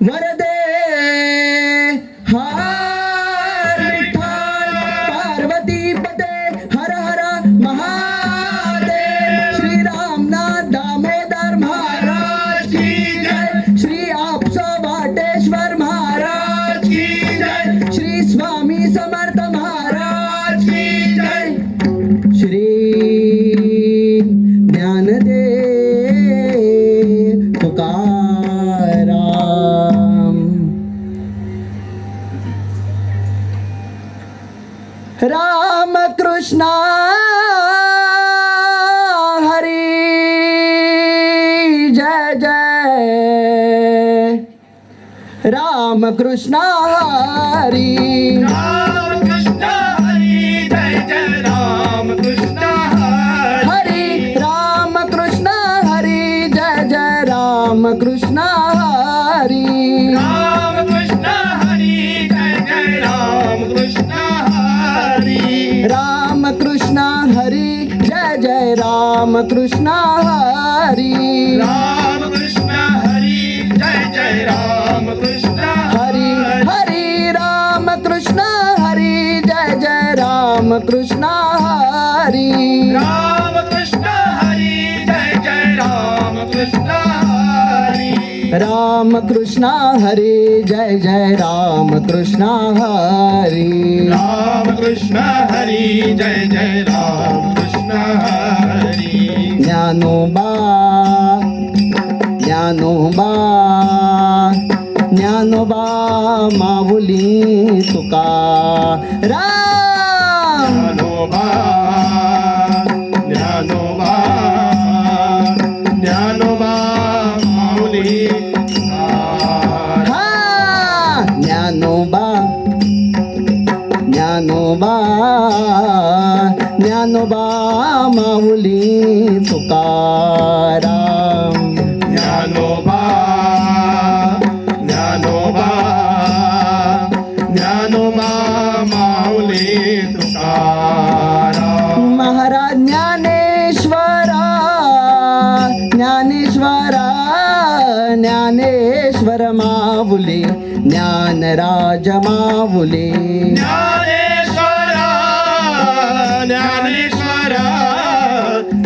वरदे हर विठ्ठल पार्वती पते हर हर महादेव श्री रामनाथ दामोदर महाराज की जय श्री आपसो वाटेश्वर महाराज की जय श्री स्वामी समर्थ महाराज की जय श्री ज्ञानदेव तुकाराम राम कृष्ण हरी जय जय राम कृष्ण हरी राम कृष्ण हरी जय जय राम कृष्ण हरी राम कृष्ण हरी जय जय राम कृष्ण हरी राम कृष्ण हरी जय जय राम कृष्ण हरी राम कृष्ण हरी जय जय राम कृष्ण हरी राम कृष्ण हरी जय जय राम कृष्ण हरी हरी राम कृष्ण हरी जय जय राम कृष्ण हरी राम कृष्ण हरी जय जय राम कृष्ण हरी राम कृष्ण हरी जय जय राम कृष्ण हरी राम कृष्ण हरी जय जय राम कृष्ण हरी ज्ञानोबा ज्ञानोबा ज्ञानोबा माऊली तुकाराम ज्ञानोबा ज्ञानोबा ज्ञानोबा माऊली हा ज्ञानोबा ज्ञानोबा ज्ञानोबा माऊली तुकाराम ज्ञानोबा ज्ञानोबा ज्ञानोबा माऊली तुकाराम महाराज ज्ञानेश्वरा ज्ञानेश्वरा ज्ञानेश्वर माऊली ज्ञानराज माऊली ज्ञानेश्वरा ज्ञानेश्वरा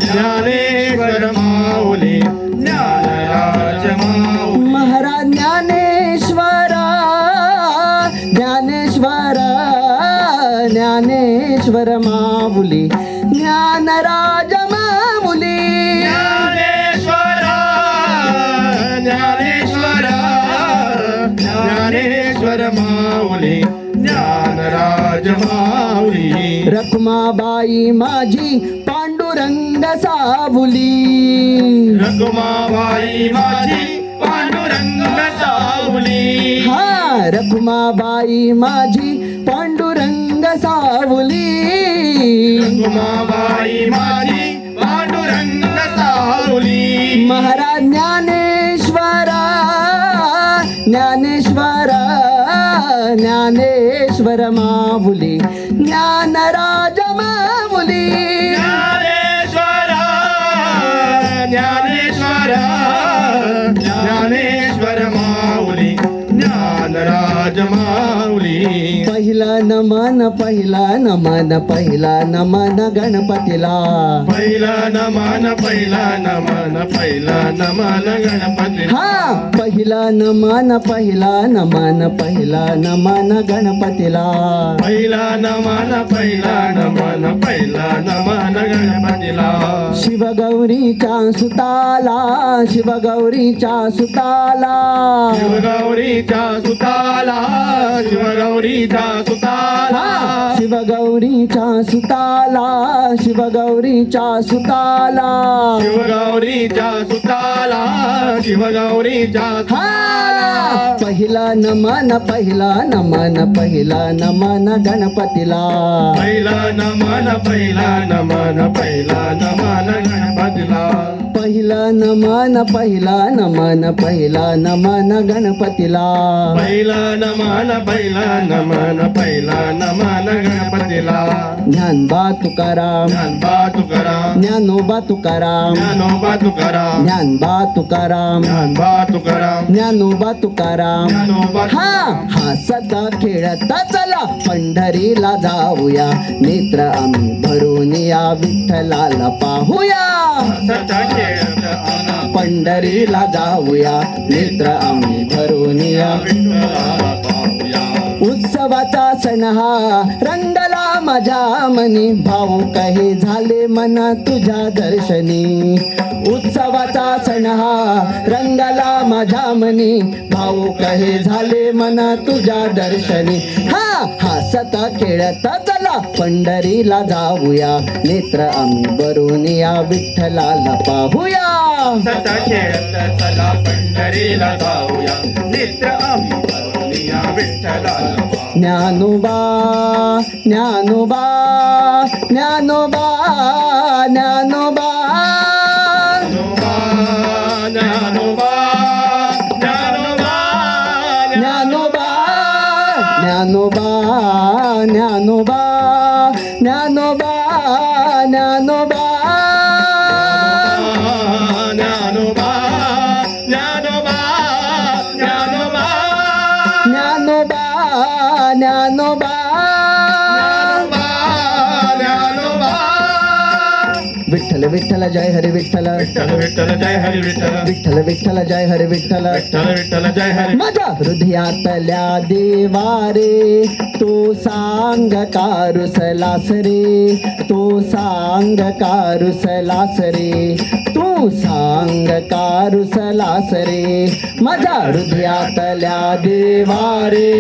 ज्ञानेश्वर माऊली ज्ञानराज माऊली महाराज ज्ञानेश्वरा ज्ञानेश्वरा ज्ञानेश्वर माऊली ज्ञानराज माऊली ज्ञानेश्वरा ज्ञानेश्वरा ज्ञानेश्वर माऊली ज्ञानराज माऊली रखुमाबाई माझी पांडुरंग सावली रखुमाबाई माझी पांडुरंग सावली हा रखुमाबाई माझी पांडुरंग सावली रखुमाबाई माझी पांडुरंग सावली महाराज ज्ञानेश्वरा ज्ञानेश्वरा ज्ञानेश्वर माऊली ज्ञानराज माऊली ज्ञानेश्वरा ज्ञानेश्वरा ज्ञानेश्वर माऊली ज्ञानराज माऊली पहिला नमन पहिला नमन पहिला नमन गणपतीला पहिला नमन पहिला नमन पहिला नमन गणपती हा पहिला नमन पहिला नमन पहिला नमन गणपतीला पहिला नमन पहिला नमन पहिला नमन गणपतीला शिवगौरीच्या सुताला शिवगौरीच्या सुताला शिवगौरीच्या सुताला शिवगौरीच्या सुताला शिवगौरीच्या सुताला शिवगौरीच्या सुताला शिवगौरीच्या सुताला शिवगौरीच्या हा पहिला नमन पहिला नमन पहिला नमन गणपतीला पहिला नमन पहिला नमन पहिला नमन गणपतीला पहिला नमन पहिला नमन पहिला नमन गणपतीला पहिला नमन पहिला नमन पहिला नमन गणपतीला ज्ञानबा तुकाराम ज्ञानबा तुकाराम ज्ञानोबा तुकाराम ज्ञानोबा तुकाराम ज्ञानबा तुकाराम ज्ञानबा तुकाराम ज्ञानोबा तुकाराम ज्ञानोबा हसता खेळता चला पंढरीला जाऊया नेत्र आम्ही भरून या विठ्ठलाला पाहूया सता खेळत आना पंढरीला जाऊया नेत्र आम्ही भरून या विठ्ठलाला पाहूया उत्सवाचा सण हा रंगला माझ्या मनी भाऊ काही झाले मना तुझ्या दर्शनी उत्सवाचा सण हा रंगला माझ्या मनी भाऊ काही झाले मना तुझ्या दर्शनी हसता खेळता चला पंढरीला जाऊया नेत्र आम्ही भरून या विठ्ठलाला पाहूया सता खेळत चला पंढरीला जाऊया नेत्र आम्ही भरूया विठ्ठलाला पाहूया ज्ञानोबा ज्ञानोबा ज्ञानोबा ज्ञानोबा ज्ञानोबा ज्ञानोबा ज्ञानोबा ज्ञानोबा ज्ञानोबा ज्ञानोबा ज्ञानोबा ज्ञानोबा ज्ञानोबा ज्ञानोबा ज्ञानोबा ज्ञानोबा ज्ञानोबा विठ्ठल विठ्ठल जय हरी विठ्ठल विठ्ठल विठ्ठल जय हरी विठ्ठल विठ्ठल विठ्ठल जय हरी विठ्ठल विठ्ठल विठ्ठल जय हरी माझ्या हृदयातल्या देवारे तो सांग कारुसलास रे तो सांग कारुसलास रे तू सांग कारुसलास रे माझ्या हृदयातल्या देवारे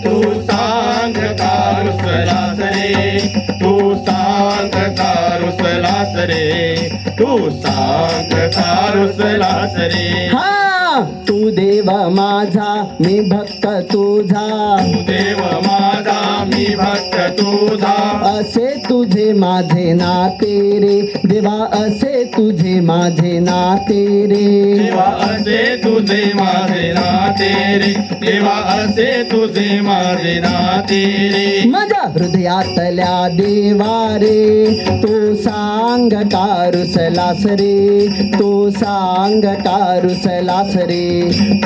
तू सांग कारुसलास रे तू सांग कारुसलास रे तू सांग कारुसलास रे तू देव माझा मी भक्त तुझा तू देव माझा मी भक्त तुझा असे तुझे माझे नाते रे देवा असे तुझे माझे नाते रे देवा असे तुझे माझे नाते रे देवा असे तुझे माझे नाते रे माझ्या हृदयातल्या देवा रे तो सांग कारुसलास रे तो सांग कारुसलास रे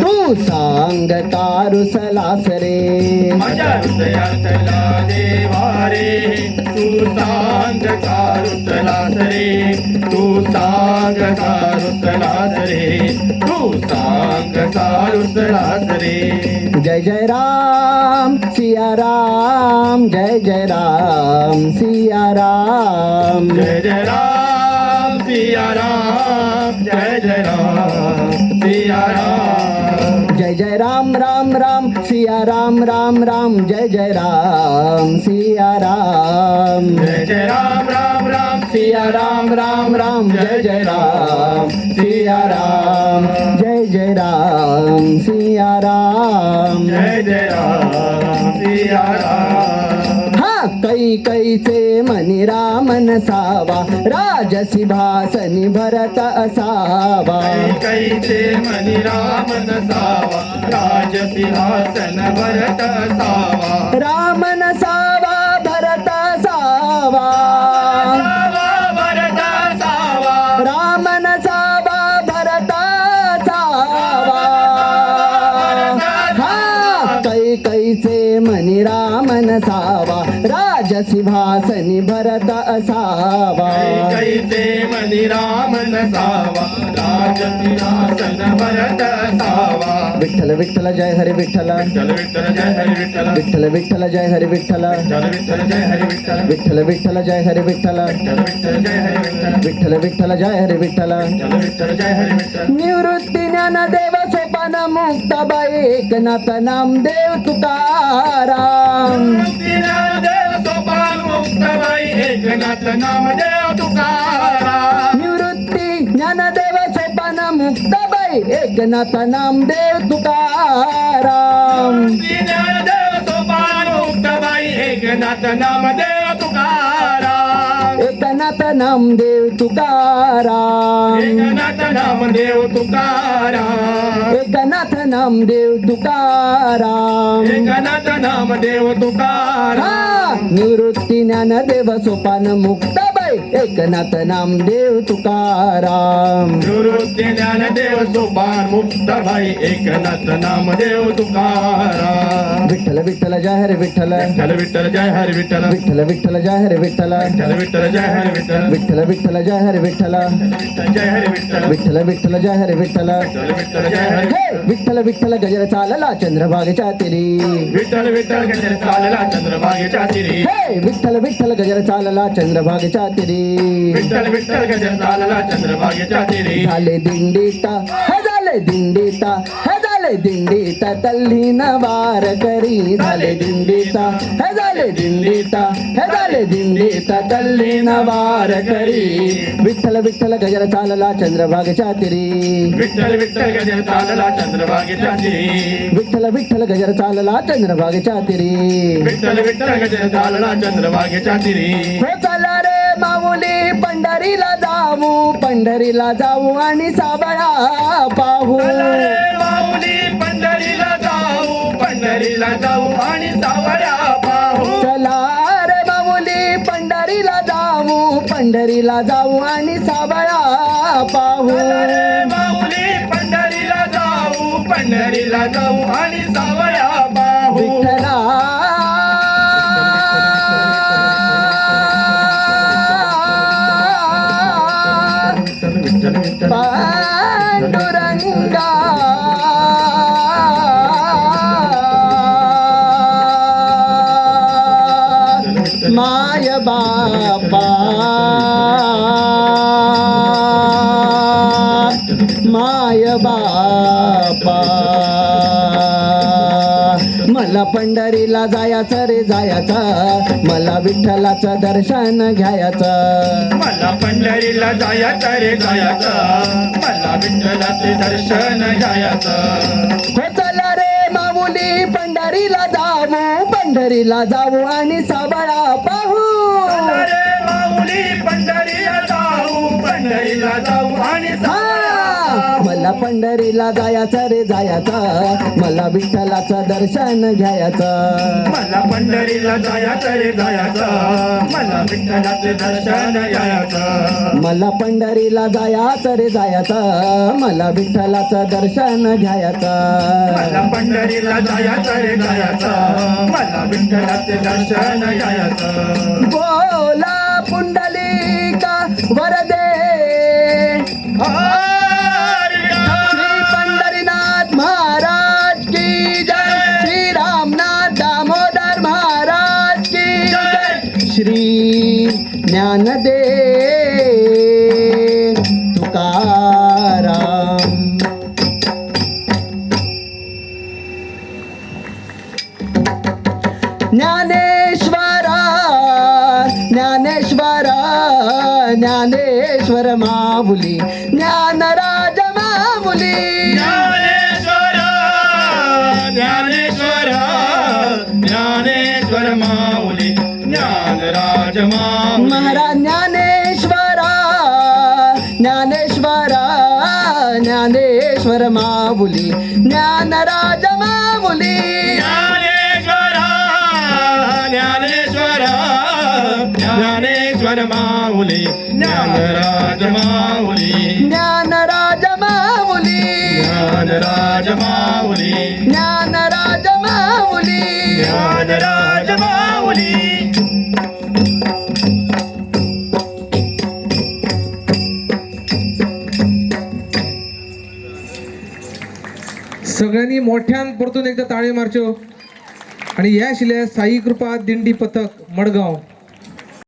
तू सांग कारुसलास रे माझ्या हृदयातला देवा रे तू सांग कारुसलास रे तू सांग कारुसलास रे तू सांग कारुसलास रे जय जय राम सिया राम जय जय राम सिया राम जय जय राम सिया राम जय जय राम सिया राम जय जय राम राम राम सिया राम राम राम जय जय राम सिया राम जय जय राम राम राम सिया राम राम राम जय जय राम सिया राम जय जय राम सिया राम जय जय राम सिया राम कैचे मनी राम नसावा राजसी भासनी भरत असावा कैचे मनी राम नसावा राजसिंहासन भरत असावा राम नसावा भरत असावा भरत असावा राम नसावा भरत असावा कैचे मनी राम नसावा राजसिंहासनी भरत असावा कैचे मनी राम नसावा राजसिंहासन भरत असावा विठ्ठल विठ्ठल जय हरी विठ्ठल विठ्ठल विठ्ठल जय हरी विठ्ठल विठ्ठल विठ्ठल जय हरी विठ्ठल विठ्ठल विठ्ठल जय हरी विठ्ठल विठ्ठल विठ्ठल जय हरी विठ्ठल विठ्ठल विठ्ठल जय हरी विठ्ठल निवृत्ती ज्ञानदेव सोपान मुक्ताबाई एकनाथ नामदेव तुकाराम देव सोपान मुक्ताबाई एकनाथ नामदेव तुकाराम निवृत्ती ज्ञानदेव सोपान मुक्ताबाई एकनाथ नामदेव तुकाराम देव सोपान मुक्ताबाई एकनाथ नामदेव तुकाराम एकनाथ नामदेव तुकाराम एकनाथ नामदेव तुकाराम एकनाथ नामदेव तुकाराम एकनाथ नामदेव तुकाराम निवृत्ती ज्ञानदेव सोपान मुक्ताबाई एकनाथ नामदेव तुकाराम. निवृत्ती ज्ञानदेव सोपान मुक्ताबाई एकनाथ नामदेव तुकाराम. विठ्ठल विठ्ठल जय हरे विठ्ठल, विठ्ठल विठ्ठल जय हरी विठ्ठल, विठ्ठल विठ्ठल जय हरे विठ्ठल, विठ्ठल विठ्ठल जय हरी विठ्ठल, विठ्ठल विठ्ठल जय हरे विठ्ठल, जय हरी विठ्ठल, विठ्ठल विठ्ठल जय हरे विठ्ठल. विठ्ठल विठ्ठल जय हरी, हे विठ्ठल विठ्ठल गजर चालला चंद्रभागेच्या तिरी. विठ्ठल विठ्ठल गजर चालला चंद्रभागेच्या तिरी. हे विठ्ठल विठ्ठल गजर चालला चंद्रभागेच्या तिरी. विठ्ठल विठ्ठल गजर चालला चंद्रभागेच्या तिरी. झाले दिंडीता हे झाले दिंडीता हे झाले दिंडीता तल्लीन वार करी. झाले दिंडीता हे झाले दिंडीता हे झाले दिंडीता तल्लीन वार करी. विठ्ठल विठ्ठल गजर चालला चंद्रभागेच्या तिरी. विठ्ठल विठ्ठल गजर चालला चंद्रभागेच्या तिरी. विठ्ठल विठ्ठल गजर चालला चंद्रभागेच्या तिरी. विठ्ठल विठ्ठल गजर चालला चंद्रभागेच्या तिरी. हो चला रे माऊली पंढरीला जाऊ, पंढरीला जाऊ आणि साबळा पाहू. रे माऊली पंढरीला जाऊ, पंढरीला जाऊ आणि सावळ्या पाहू. चला रे माऊली पंढरीला जाऊ, पंढरीला जाऊ आणि साबळा पाहू. रे माऊली पंढरीला जाऊ, पंढरीला जाऊ आणि सावळ्या पाहू. विठ्ठला विठ्ठल विठ्ठल पांडुरंगा माय बापा माय बापा मला पंढरीला जायचं रे जायचं, मला विठ्ठलाचं दर्शन घ्यायचं. मला पंढरीला जायचं रे जायचं, मला विठ्ठलाचे दर्शन घ्यायचं. हो चला रे माऊली पंढरीला जाऊ, पंढरीला जाऊ आणि साबळा पाहू. रे माऊली पंढरीला जाऊ, पंढरीला जाऊ आणि सावळ्या पाहू. मला पंढरीला जायचं रे जायचं, मला विठ्ठलाचं दर्शन घ्यायचं. मला पंढरीला जायचं रे जायचं, मला विठ्ठलाचे दर्शन घ्यायचं. मला पंढरीला जायचं रे जायचं, मला विठ्ठलाचं दर्शन घ्यायचं. मला पंढरीला जायचं रे जायचं, मला विठ्ठलाचे दर्शन घ्यायचं. बोला पुंडलिका वरदे श्री पंढरीनाथ महाराज की जय, श्री रामनाथ दामोदर महाराज की जय, श्री ज्ञानदेव तुकाराम. ज्ञानेश्वरा ज्ञानेश्वरा ज्ञानेश्वर माऊली, ज्ञानराज माऊली. ज्ञानेश्वर ज्ञानेश्वर ज्ञानेश्वर माऊली, ज्ञानराज माऊली. महाराज ज्ञानेश्वरा ज्ञानेश्वरा ज्ञानेश्वर माऊली, ज्ञानराज माऊली. ज्ञानेश्वर ज्ञानेश्वर ज्ञानेश्वर माऊली, ज्ञानराज माऊली. ज्ञानराज माऊली, ज्ञानराज माऊली, ज्ञानराज माऊली. ज्ञानराज माऊली. सगळ्यांनी मोठ्यान परतून एकदा ताळी मारच्यो. आणि या शिल्या साई कृपा दिंडी पथक मडगाव